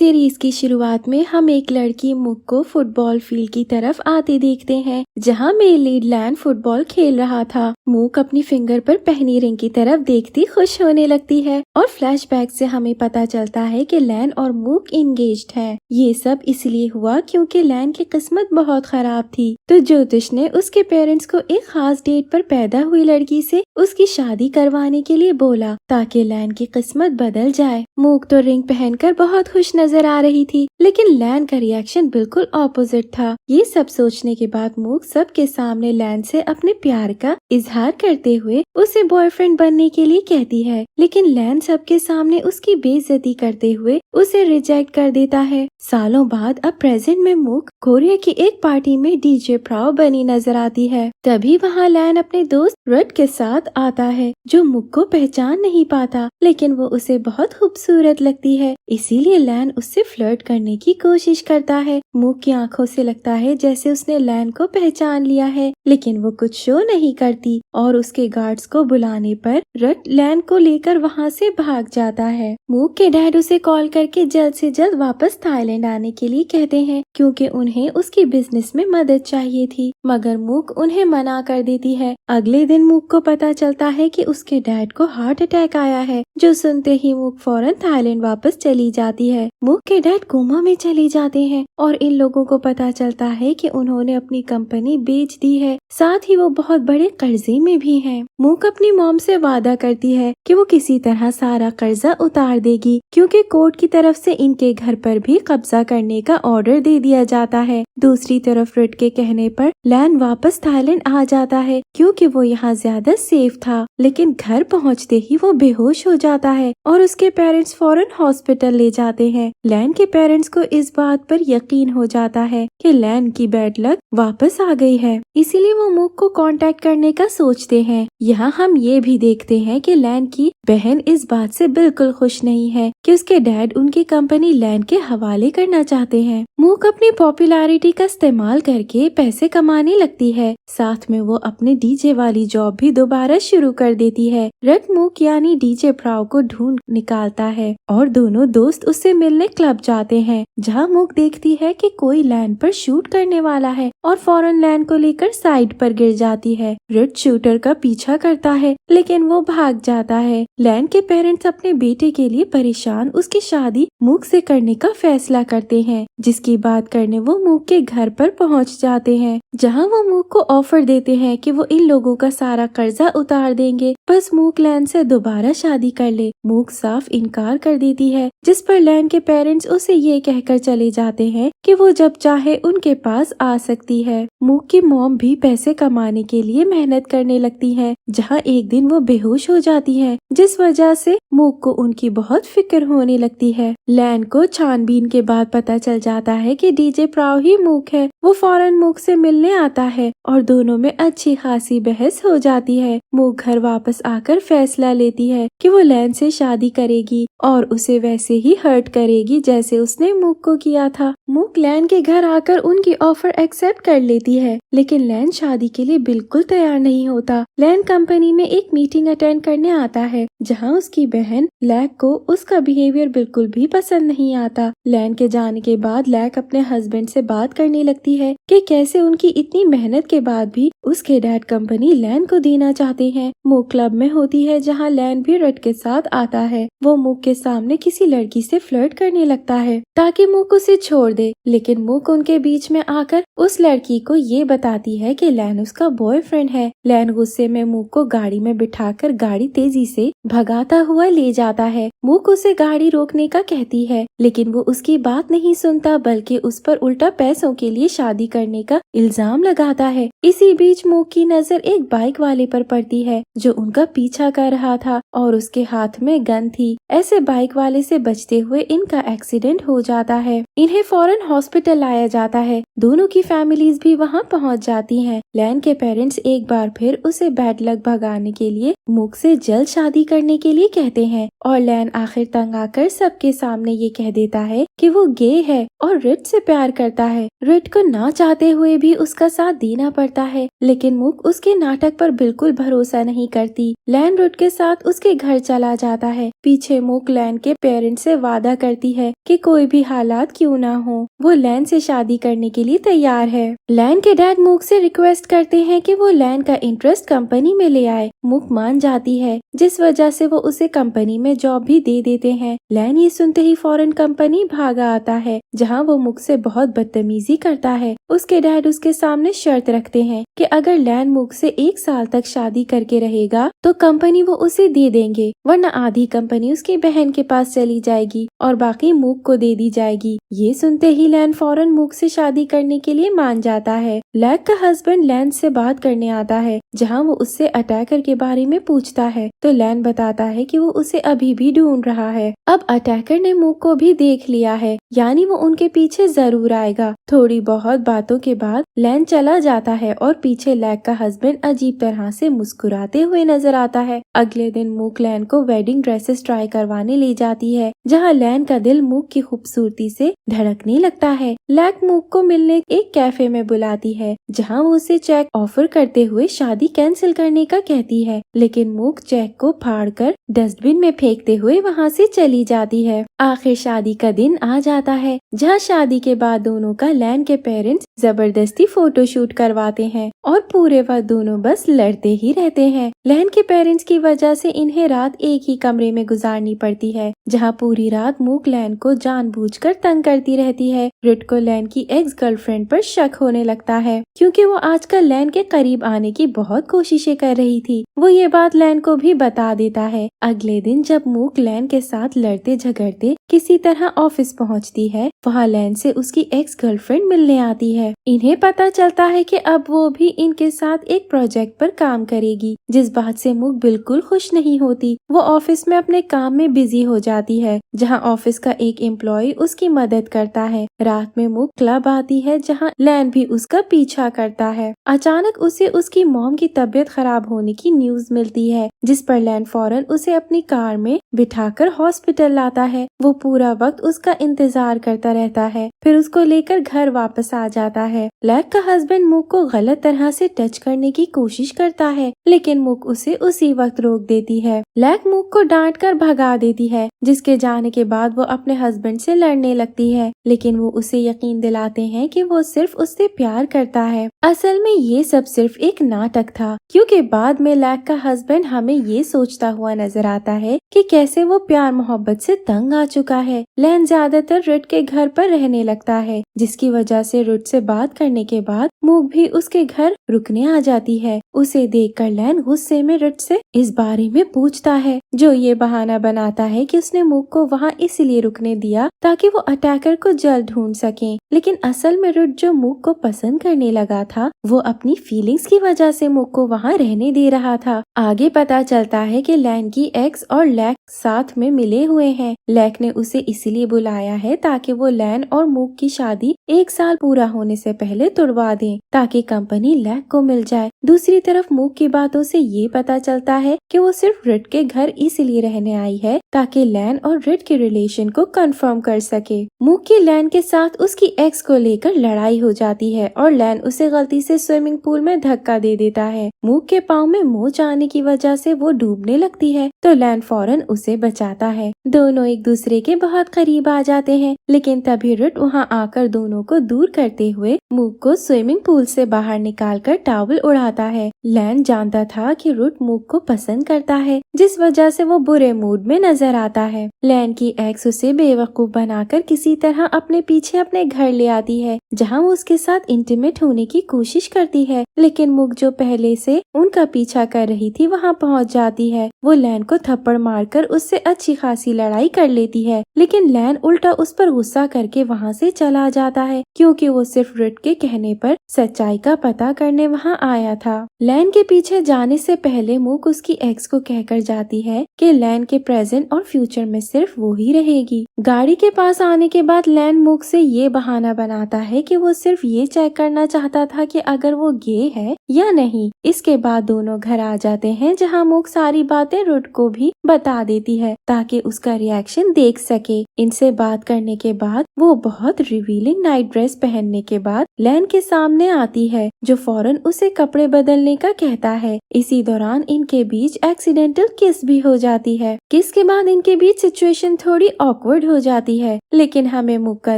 Series की शुरुआत में हम एक लड़की मुक को फुटबॉल फील्ड की तरफ आते देखते हैं, जहां मेल लीड लैन फुटबॉल खेल रहा था। मुक अपनी फिंगर पर पहनी रिंग की तरफ देखती खुश होने लगती है और फ्लैशबैक से हमें पता चलता है कि लैन और मुक इंगेज्ड हैं। ये सब इसलिए हुआ क्योंकि लैन की किस्मत बहुत खराब थी, तो ज्योतिष ने उसके पेरेंट्स को एक खास डेट पर पैदा हुई लड़की से उसकी शादी करवाने के लिए बोला ताकि लैन की किस्मत बदल जाए। मुक तो रिंग पहनकर बहुत खुश नजर आ रही थी, लेकिन लैन का रिएक्शन बिल्कुल ऑपोजिट था। ये सब सोचने के बाद मुक सबके सामने लैन से अपने प्यार का इजहार करते हुए उसे बॉयफ्रेंड बनने के लिए कहती है, लेकिन लैन सबके सामने उसकी बेइज्जती करते हुए उसे रिजेक्ट कर देता है। सालों बाद अब प्रेजेंट में मुक कोरिया की एक पार्टी में डीजे प्राव बनी नजर आती है। तभी वहाँ लैन अपने दोस्त रट के साथ आता है, जो मुक को पहचान नहीं पाता, लेकिन वो उसे बहुत खूबसूरत लगती है, इसीलिए लैन उससे फ्लर्ट करने की कोशिश करता है। मुक की आंखों से लगता है जैसे उसने लैन को पहचान लिया है, लेकिन वो कुछ शो नहीं करती और उसके गार्ड्स को बुलाने पर रट लैन को लेकर वहाँ से भाग जाता है। मुक के डैड उसे कॉल करके जल्द से जल्द वापस थाईलैंड आने के लिए कहते हैं, क्योंकि उन्हें उसकी बिजनेस में मदद चाहिए थी, मगर मुक उन्हें मना कर देती है। अगले दिन मुक को पता चलता है कि उसके डैड को हार्ट अटैक आया है, जो सुनते ही मुक फौरन थाईलैंड वापस चली जाती है। मुक के डैड कोमा में चले जाते हैं और इन लोगों को पता चलता है कि उन्होंने अपनी कंपनी बेच दी है, साथ ही वो बहुत बड़े कर्जे में भी हैं। मुक अपनी मॉम से वादा करती है कि वो किसी तरह सारा कर्जा उतार देगी, क्योंकि कोर्ट की तरफ से इनके घर पर भी कब्जा करने का ऑर्डर दे दिया जाता है। दूसरी तरफ रिट के कहने पर लैन वापस थाईलैंड आ जाता है, क्योंकि वो यहाँ ज्यादा सेफ था, लेकिन घर पहुँचते ही वो बेहोश हो जाता है और उसके पेरेंट्स फौरन हॉस्पिटल ले जाते हैं। लैन के पेरेंट्स को इस बात पर यकीन हो जाता है कि लैन की बैड लक वापस आ गई है, इसीलिए वो मुक को कांटेक्ट करने का सोचते हैं। यहाँ हम ये भी देखते हैं कि लैन की बहन इस बात से बिल्कुल खुश नहीं है कि उसके डैड उनकी कंपनी लैन के हवाले करना चाहते हैं। मुक अपनी पॉपुलैरिटी का इस्तेमाल करके पैसे कमाने लगती है, साथ में वो अपने डीजे वाली जॉब भी दोबारा शुरू कर देती है। रट मुक यानी डीजे प्राव को ढूंढ निकालता है और दोनों दोस्त उससे मिलने क्लब जाते हैं, जहाँ मुक देखती है कि कोई लैन पर शूट करने वाला है और फौरन लैन को लेकर साइड पर गिर जाती है। रट शूटर का पीछा करता है, लेकिन वो भाग जाता है। लैन के पेरेंट्स अपने बेटे के लिए परेशान उसकी शादी मुक से करने का फैसला करते हैं, जिसकी बात करने वो मुक के घर पर पहुंच जाते हैं, जहां वो मुक को ऑफर देते हैं कि वो इन लोगों का सारा कर्जा उतार देंगे, बस मुक लैन से दोबारा शादी कर ले। मुक साफ इनकार कर देती है, जिस पर लैन के पेरेंट्स उसे ये कहकर चले जाते हैं कि वो जब चाहे उनके पास आ सकती है। मुक की मॉम भी पैसे कमाने के लिए मेहनत करने लगती है, जहाँ एक दिन वो बेहोश हो जाती है, जिस वजह से मुक को उनकी बहुत फिक्र होने लगती है। लैन को छानबीन के बाद पता चल जाता है कि डीजे प्राव ही मुक है। वो फौरन मुक से मिलने आता है और दोनों में अच्छी खासी बहस हो जाती है। मुक घर वापस आकर फैसला लेती है कि वो लैन से शादी करेगी और उसे वैसे ही हर्ट करेगी जैसे उसने मुक को किया था। मुक लैन के घर आकर उनकी ऑफर एक्सेप्ट कर लेती है, लेकिन लैन शादी के लिए बिल्कुल तैयार नहीं होता। लैन कंपनी में एक मीटिंग अटेंड करने आता है, जहां उसकी बहन लैक को उसका बिहेवियर बिल्कुल भी पसंद नहीं आता। लैन के जाने के बाद लैक अपने हस्बैंड से बात करने लगती है कि कैसे उनकी इतनी मेहनत के बाद भी उसके डैड कंपनी लैन को देना चाहते हैं। मुक क्लब में होती है, जहां लैन भी रट के साथ आता है। वो मुक के सामने किसी लड़की से फ्लर्ट करने लगता है ताकि मुक उसे छोड़ दे, लेकिन मुक उनके बीच में आकर उस लड़की को ये बताती है कि लैन उसका बॉयफ्रेंड है। लैन गुस्से में मुक को गाड़ी में बिठाकर गाड़ी तेजी से भगाता हुआ ले जाता है। मुक उसे गाड़ी रोकने का कहती है, लेकिन वो उसकी बात नहीं सुनता, बल्कि उस पर उल्टा पैसों के लिए शादी करने का इल्जाम लगाता है। इसी बीच मुक की नजर एक बाइक वाले पर पड़ती है, जो उनका पीछा कर रहा था और उसके हाथ में गन थी। ऐसे बाइक वाले से बचते हुए इनका एक्सीडेंट हो जाता है। इन्हें फौरन हॉस्पिटल लाया जाता है। दोनों की फैमिलीज भी वहाँ पहुँच जाती हैं। लैन के पेरेंट्स एक बार फिर उसे बैड लक भगाने के लिए मुक से जल्द शादी करने के लिए कहते हैं और लैन आखिर तंग आकर सबके सामने ये कह देता है कि वो गे है और रिट से प्यार करता है। रिट को ना चाहते हुए भी उसका साथ देना पड़ता है, लेकिन मूक उसके नाटक पर बिल्कुल भरोसा नहीं करती। लैन रिट के साथ उसके घर चला जाता है। पीछे मूक लैन के पेरेंट्स से वादा करती है कि कोई भी हालात क्यों ना हो, वो लैन से शादी करने के लिए तैयार है। लैन के डैड मूक से रिक्वेस्ट करते हैं कि वो लैन का इंटरेस्ट कंपनी में ले आए। मूक मान जाती है, जिस वजह से वो उसे कंपनी में जॉब भी दे देते हैं। लैन ये सुनते ही फौरन कंपनी भागा आता है, जहां वो मूक से बहुत बदतमीजी करता है। उसके डैड उसके सामने शर्त रखते हैं कि अगर लैन मूक से 1 साल तक शादी करके रहेगा तो कंपनी वो उसे दे देंगे, वरना आधी कंपनी उसकी बहन के पास चली जाएगी और बाकी मूक को दे दी जाएगी। ये सुनते ही लैन फौरन मूक से शादी करने के लिए मान जाता है। लैक का हस्बैंड लैन से बात करने आता है, जहां वो उससे अटैकर के बारे में पूछता है, तो लैन बताता है कि वो उसे अभी भी ढूंढ रहा है। अब अटैकर ने मूक को भी देख लिया है, यानी वो उनके पीछे जरूर आएगा। थोड़ी बहुत बातों के बाद लैन चला जाता है और पीछे लैक का हस्बैंड अजीब तरह से मुस्कुराते हुए नजर आता है। अगले दिन मूक लैन को वेडिंग ड्रेसेस ट्राई करवाने ले जाती है, जहाँ लैन का दिल मूक की खूबसूरती से धड़कने लगता है। लैक मूक को मिलने एक कैफे में बुलाती है, जहाँ वो उसे चेक ऑफर करते हुए शादी कैंसिल करने का कहती है, लेकिन मूक चेक को फाड़कर डस्टबिन में फेंकते हुए वहाँ से चली जाती है। आखिर शादी का दिन आ जाता है, जहाँ शादी के बाद दोनों का लैन के पेरेंट्स जबरदस्ती फोटोशूट करवाते हैं और पूरे वक्त दोनों बस लड़ते ही रहते हैं। लैन के पेरेंट्स की वजह से इन्हें रात एक ही कमरे में गुजारनी पड़ती है, जहाँ पूरी रात मूक लैन को जानबूझकर तंग करती रहती है। रिट को लैन की एक्स गर्लफ्रेंड पर शक होने लगता है, क्योंकि वो आजकल लैन के करीब आने की बहुत कोशिशें कर रही थी। वो ये बात लैन को भी बता देता है। अगले दिन जब मूक लैन के साथ लड़ते झगड़ते किसी तरह ऑफिस पहुंचती है, वहाँ लैन से उसकी एक्स गर्लफ्रेंड मिलने आती है। इन्हें पता चलता है कि अब वो भी इनके साथ एक प्रोजेक्ट पर काम करेगी, जिस बात से मूक बिल्कुल खुश नहीं होती। वो ऑफिस में अपने काम में बिजी हो जाती है, जहाँ ऑफिस का एक एम्प्लॉय उसकी मदद करता है। रात में मूक क्लब आती है, जहाँ लैन भी उसका पीछा करता है। अचानक उसे उसकी मॉम की तबीयत खराब होने की न्यूज मिलती है, जिस पर लैन फौरन उसे अपनी कार में बिठाकर हॉस्पिटल लाता है। वो पूरा वक्त उसका इंतजार करता रहता है, फिर उसको लेकर घर वापस आ जाता है। लैक का हस्बैंड मूक को गलत तरह से टच करने की कोशिश करता है, लेकिन मूक उसे उसी वक्त रोक देती है। लैक मूक को डांट कर भगा देती है, जिसके जाने के बाद वो अपने हस्बैंड से लड़ने लगती है, लेकिन वो उसे यकीन दिलाते हैं कि वो सिर्फ उससे प्यार करता है। असल में ये सब सिर्फ एक नाटक था, क्योंकि बाद में लैक का हस्बैंड हमें ये सोचता हुआ नजर आता है कि कैसे वो प्यार मोहब्बत से तंग आ चुका है। लैन ज्यादातर रिट के घर पर रहने लगता है, जिसकी वजह से रिट से बात करने के बाद मूक भी उसके घर रुकने आ जाती है। उसे देखकर लैन गुस्से में रिट से इस बारे में पूछता है, जो ये बहाना बनाता है कि उसने मूक को वहाँ इसलिए रुकने दिया ताकि वो अटैकर को जल्द ढूंढ सके। लेकिन असल में रिट जो मूक को पसंद करने लगा था, वो अपनी फीलिंग्स की वजह से मूक को वहाँ रहने दे रहा था। आगे पता चलता है कि लैन की एक्स और लैक साथ में मिले हुए हैं। लैक ने उसे इसलिए बुलाया है ताकि वो लैन और मूक की शादी 1 साल पूरा होने से पहले तुड़वा दें, ताकि कंपनी लैक को मिल जाए। दूसरी तरफ मूक की बातों से ये पता चलता है कि वो सिर्फ रिट के घर इसलिए रहने आई है ताकि लैन और रिट के रिलेशन को कंफर्म कर सके। मूक की लैन के साथ उसकी एक्स को लेकर लड़ाई हो जाती है और लैन उसे गलती से स्विमिंग पूल में धक्का दे देता है। मूक के पाँव में मोच आने की वजह से वो डूबने लगती है, तो लैन फौरन उसे बचाता है। दोनों एक दूसरे के बहुत करीब आ जाते हैं, लेकिन तभी रिट वहाँ आकर दोनों को दूर करते हुए मूक को स्विमिंग पूल से बाहर निकालकर टॉवल उड़ाता है। लैन जानता था कि रिट मूक को पसंद करता है, जिस वजह से वो बुरे मूड में नजर आता है। लैन की एक्स उसे बेवकूफ बनाकर किसी तरह अपने पीछे अपने घर ले आती है, जहाँ वो उसके साथ इंटीमेट होने की कोशिश करती है, लेकिन मूक जो पहले से उनका पीछा कर रही थी वहाँ पहुँच जाती है। वो लैन को थप्पड़ मारकर उससे अच्छी खासी लड़ाई कर लेती है, लेकिन लैन उल्टा उस पर गुस्सा करके वहाँ से चला जाता है, क्योंकि वो सिर्फ रिट के कहने पर सच्चाई का पता करने वहाँ आया था। लैन के पीछे जाने से पहले मूक उसकी एक्स को कहकर जाती है कि लैन के प्रेजेंट और फ्यूचर में सिर्फ वो ही रहेगी। गाड़ी के पास आने के बाद लैन मूक से ये बहाना बनाता है कि वो सिर्फ ये चेक करना चाहता था कि अगर वो गे है या नहीं। इसके बाद दोनों घर आ जाते हैं, जहाँ मूक सारी बातें रिट को भी बता देती है ताकि उसका रिएक्शन देख सके। इनसे बात करने के बाद वो बहुत रिवीलिंग नाइट ड्रेस पहनने के बाद लैन के सामने आती है, जो फौरन उसे कपड़े बदलने का कहता है। इसी दौरान इनके बीच एक्सीडेंटल किस भी हो जाती है। किस के बाद इनके बीच सिचुएशन थोड़ी ऑकवर्ड हो जाती है, लेकिन हमें मूक का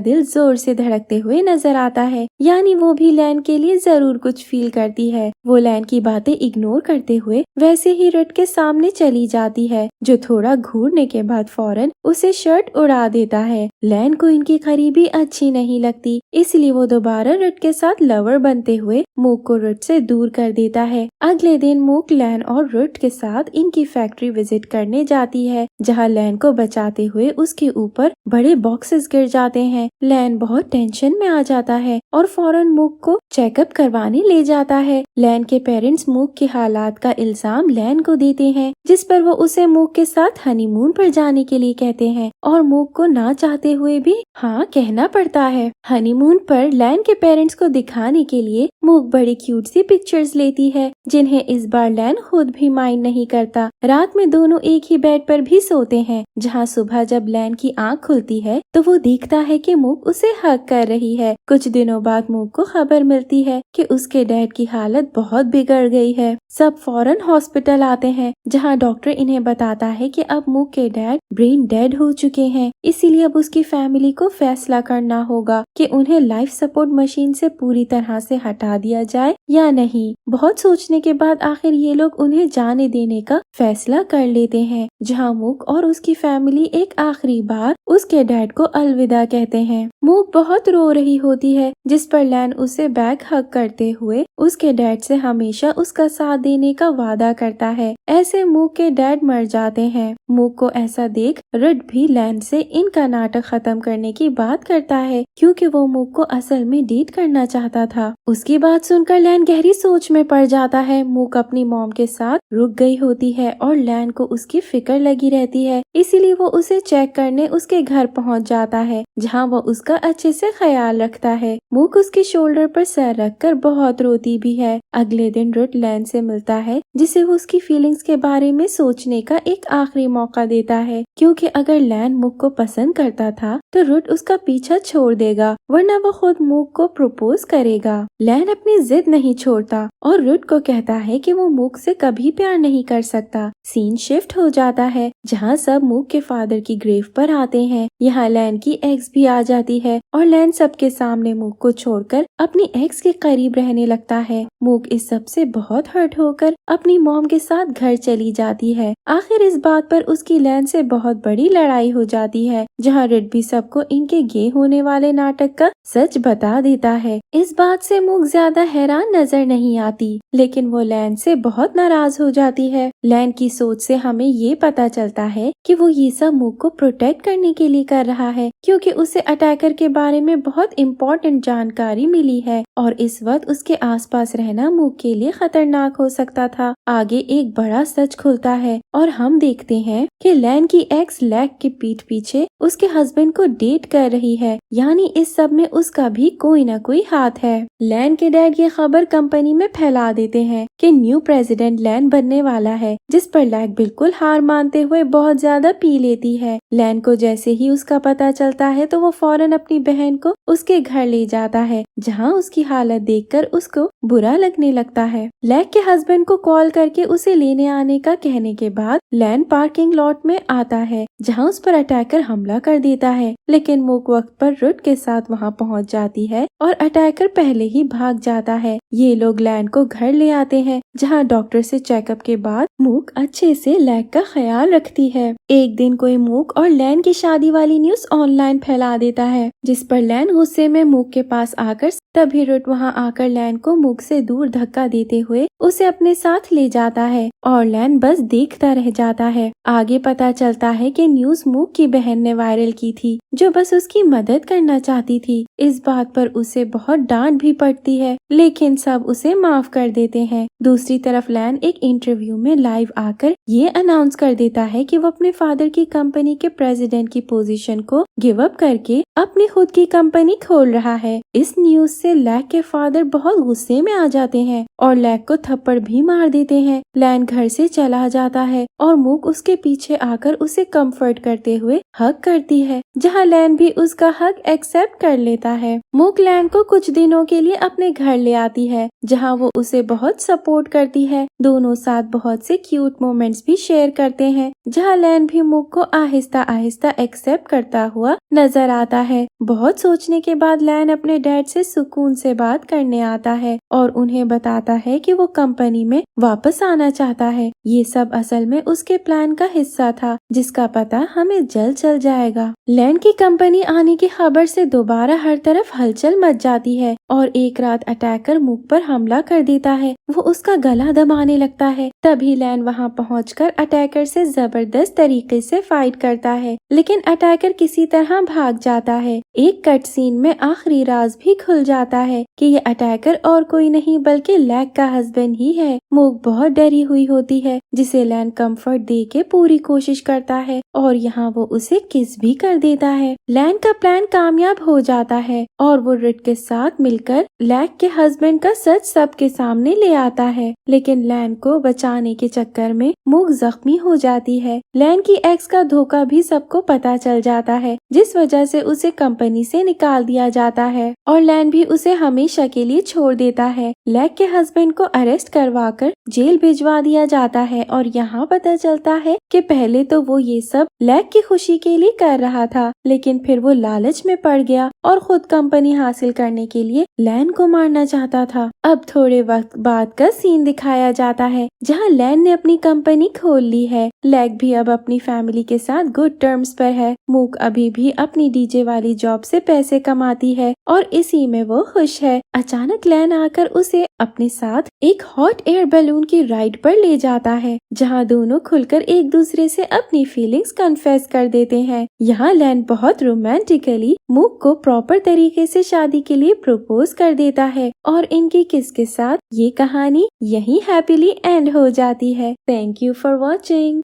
दिल जोर से धड़कते हुए नजर आता है, यानी वो भी लैन के लिए जरूर कुछ फील करती है। वो लैन की बातें इग्नोर करते हुए वैसे ही रट के सामने चली जाती है, जो थोड़ा घूरने के बाद फौरन उसे शर्ट उड़ा देता है। लैन को इनकी करीबी अच्छी नहीं लगती, इसलिए वो दोबारा रट के साथ लवर बनते हुए मूक को रट से दूर कर देता है। अगले दिन मूक लैन और रट के साथ इनकी फैक्ट्री विजिट करने जाती है, जहाँ लैन को बचाते हुए उसके ऊपर बड़े बॉक्सेस गिर जाते हैं। लैन बहुत टेंशन में आ जाता है और फौरन मूक को चेकअप करवाने ले जाता है। लैन के पेरेंट्स मूक के हालात का इल्जाम लैन को देते हैं, जिस पर वो उसे मूक के साथ हनीमून पर जाने के लिए कहते हैं और मूक को ना चाहते हुए भी हाँ कहना पड़ता है। हनीमून पर लैन के पेरेंट्स को दिखाने के लिए मूक बड़ी क्यूट सी पिक्चर्स लेती है, जिन्हें इस बार लैन खुद भी माइंड नहीं करता। रात में दोनों एक ही बेड पर भी सोते हैं, जहाँ सुबह जब लैन की आंख खुलती है तो वो देखता है कि मूक उसे हग कर रही है। कुछ दिनों बाद मूक को खबर मिलती है कि उसके डैड की हालत बहुत बिगड़ गई है। सब फौरन हॉस्पिटल आते हैं, जहाँ डॉक्टर इन्हें बताता है कि अब मूक के डैड ब्रेन डेड हो चुके हैं, इसीलिए अब उसकी फैमिली को फैसला करना होगा कि उन्हें लाइफ सपोर्ट मशीन से पूरी तरह से हटा दिया जाए या नहीं। बहुत सोचने के बाद आखिर ये लोग उन्हें जाने देने का फैसला कर लेते हैं, जहाँ मूक और उसकी फैमिली एक आखिरी बार उसके डैड को अलविदा कहते हैं। मूक बहुत रो रही होती है, जिस पर लैन उसे बैक हग करते हुए उसके डैड से हमेशा उसका साथ देने का वादा करता है। ऐसे मूक के डैड मर जाते हैं। मूक को ऐसा देख रट भी लैन से इनका नाटक खत्म करने की बात करता है, क्योंकि वो मूक को असल में डेट करना चाहता था। उसकी बात सुनकर लैन गहरी सोच में पड़ जाता है। मूक अपनी मॉम के साथ रुक गई होती है और लैन को उसकी फिक्र लगी रहती है, इसीलिए वो उसे चेक करने उसके घर पहुंच जाता है, जहां वो उसका अच्छे से ख्याल रखता है। मूक उसके शोल्डर पर सर रखकर बहुत रोती भी है। अगले दिन रट लैन से मिलता है, जिसे वो उसकी फीलिंग्स के बारे में सोचने का एक आखिरी मौका देता है, क्योंकि अगर लैन मूक को पसंद करता था तो रुट उसका पीछा छोड़ देगा, वरना वो खुद मूक को प्रपोज करेगा। लैन अपनी जिद नहीं छोड़ता और रुट को कहता है कि वो मूक से कभी प्यार नहीं कर सकता। सीन शिफ्ट हो जाता है, जहाँ सब मूक के फादर की ग्रेव पर आते हैं। यहाँ लैन की एक्स भी आ जाती है और लैन सबके सामने मूक को छोड़कर अपनी एक्स के करीब रहने लगता है। मूक इस सब से बहुत हर्ट होकर अपनी मॉम के साथ घर चली जाती है। आखिर इस बात पर उसकी लैन से बहुत बड़ी लड़ाई हो जाती है, जहाँ रिड भी सबको इनके गे होने वाले नाटक का सच बता देता है। इस बात से मूक ज्यादा हैरान नजर नहीं आती, लेकिन वो लैन से बहुत नाराज हो जाती है। लैन की सोच से हमें ये पता चलता है कि वो ये सब मूक को प्रोटेक्ट करने के लिए कर रहा है, क्योंकि उसे अटैकर के बारे में बहुत इम्पोर्टेंट जानकारी मिली है और इस वक्त उसके आसपास रहना मूक के लिए खतरनाक हो सकता था। आगे एक बड़ा सच खुलता है और हम देखते हैं कि लैन की एक्स लैक के पीठ पीछे उसके हस्बैंड को डेट कर रही है, यानी इस सब में उसका भी कोई ना कोई हाथ है। लैन के डैड ये खबर कंपनी में फैला देते हैं कि न्यू प्रेसिडेंट लैन बनने वाला है, जिस पर लैक बिल्कुल हार मानते हुए बहुत ज्यादा पी लेती है। लैन को जैसे ही उसका पता चलता है तो वो फौरन अपनी बहन को उसके घर ले जाता है, जहाँ उसकी हालत देखकर उसको बुरा लगने लगता है। लैक के हस्बैंड को कॉल करके उसे लेने आने का कहने के बाद लैन पार्किंग लॉट में आता है, जहाँ उस पर अटैकर हमला कर देता है, लेकिन मूक वक्त पर रुट के साथ वहाँ पहुँच जाती है और अटैकर पहले ही भाग जाता है। ये लोग लैन को घर ले आते हैं, जहाँ डॉक्टर से चेकअप के बाद मूक अच्छे से लैक का ख्याल रखती है। एक दिन कोई मूक और लैन की शादी वाली न्यूज ऑनलाइन फैला देता है, जिस पर लैन गुस्से में मूक के पास आकर तभी रुट वहाँ आकर लैन को मूक से दूर धक्का देते हुए उसे अपने साथ ले जाता है और लैन बस देखता रह जाता है। आगे पता चलता है कि न्यूज मूक की बहन ने वायरल की थी, जो बस उसकी मदद करना चाहती थी। इस बात पर उसे बहुत डांट भी पड़ती है, लेकिन सब उसे माफ कर देते हैं। दूसरी तरफ लैन एक इंटरव्यू में लाइव आकर ये अनाउंस कर देता है कि वो अपने फादर की कंपनी के प्रेसिडेंट की पोजीशन को गिव अप करके अपनी खुद की कंपनी खोल रहा है। इस न्यूज से लैक के फादर बहुत गुस्से में आ जाते हैं और लैक को थप्पड़ भी मार देते हैं। लैन घर से चला जाता है और मूक उसके पीछे आकर उसे कंफर्ट करते हुए हग करती है, जहां लैन भी उसका हग एक्सेप्ट कर लेता है। मूक लैन को कुछ दिनों के लिए अपने घर ले आती है, जहां वो उसे बहुत सपोर्ट करती है। दोनों साथ बहुत से क्यूट मोमेंट्स भी शेयर करते हैं, जहां लैन भी मूक को आहिस्ता आहिस्ता एक्सेप्ट करता हुआ नजर आता है। बहुत सोचने के बाद लैन अपने डैड से सुकून से बात करने आता है और उन्हें बताता है कि वो कंपनी में वापस आना चाहता है। ये सब असल में उसके प्लान का हिस्सा था, जिसका पता हमें जल्द चल जाएगा। लैन की कंपनी आने की खबर से दोबारा हर तरफ हलचल मच जाती है और एक रात अटैकर मूक पर हमला कर देता है। वो उसका गला दबाने लगता है। तभी लैन वहां पहुंचकर अटैकर से जबरदस्त तरीके से फाइट करता है, लेकिन अटैकर किसी तरह भाग जाता है। एक कट सीन में आखिरी राज भी खुल जाता है कि ये अटैकर और कोई नहीं बल्कि लैक का हस्बैंड ही है। मूक बहुत डरी हुई होती है, जिसे लैन कंफर्ट दे के पूरी कोशिश करता है और यहाँ वो उसे किस भी कर देता है। लैन का प्लान कामयाब हो जाता है और वो रिट के साथ मिलकर लैक के हस्बैंड का सच सबके सामने ले आता है, लेकिन लैन को बचाने के चक्कर में मूक जख्मी हो जाती है। लैन की एक्स का धोखा भी सबको पता चल जाता है, जिस वजह से उसे कंपनी से निकाल दिया जाता है और लैन भी उसे हमेशा के लिए छोड़ देता है। लैक के हस्बैंड को अरेस्ट करवाकर जेल भिजवा दिया जाता है और यहाँ पता चलता है कि पहले तो वो ये सब लैक की खुशी के लिए कर रहा था, लेकिन फिर वो लालच में पड़ गया और खुद कंपनी हासिल करने के लिए लैन को मारना चाहता था। अब थोड़े वक्त बाद का सीन दिखाया जाता है, जहाँ लैन ने अपनी कंपनी खोल ली है। लैक भी अब अपनी फैमिली के साथ गुड टर्म्स पर है। मूक अभी भी अपनी डीजे वाली जॉब से पैसे कमाती है और इसी में वो खुश है। अचानक लैन आकर उसे अपने साथ एक हॉट एयर बैलून की राइड पर ले जाता है, जहां दोनों खुलकर एक दूसरे से अपनी फीलिंग्स कन्फेस कर देते हैं। यहाँ लैन बहुत रोमांटिकली मूक को प्रॉपर तरीके से शादी के लिए प्रपोज कर देता है और इनकी किस के साथ ये कहानी यहीं हैप्पीली एंड हो जाती है। Thank you for watching.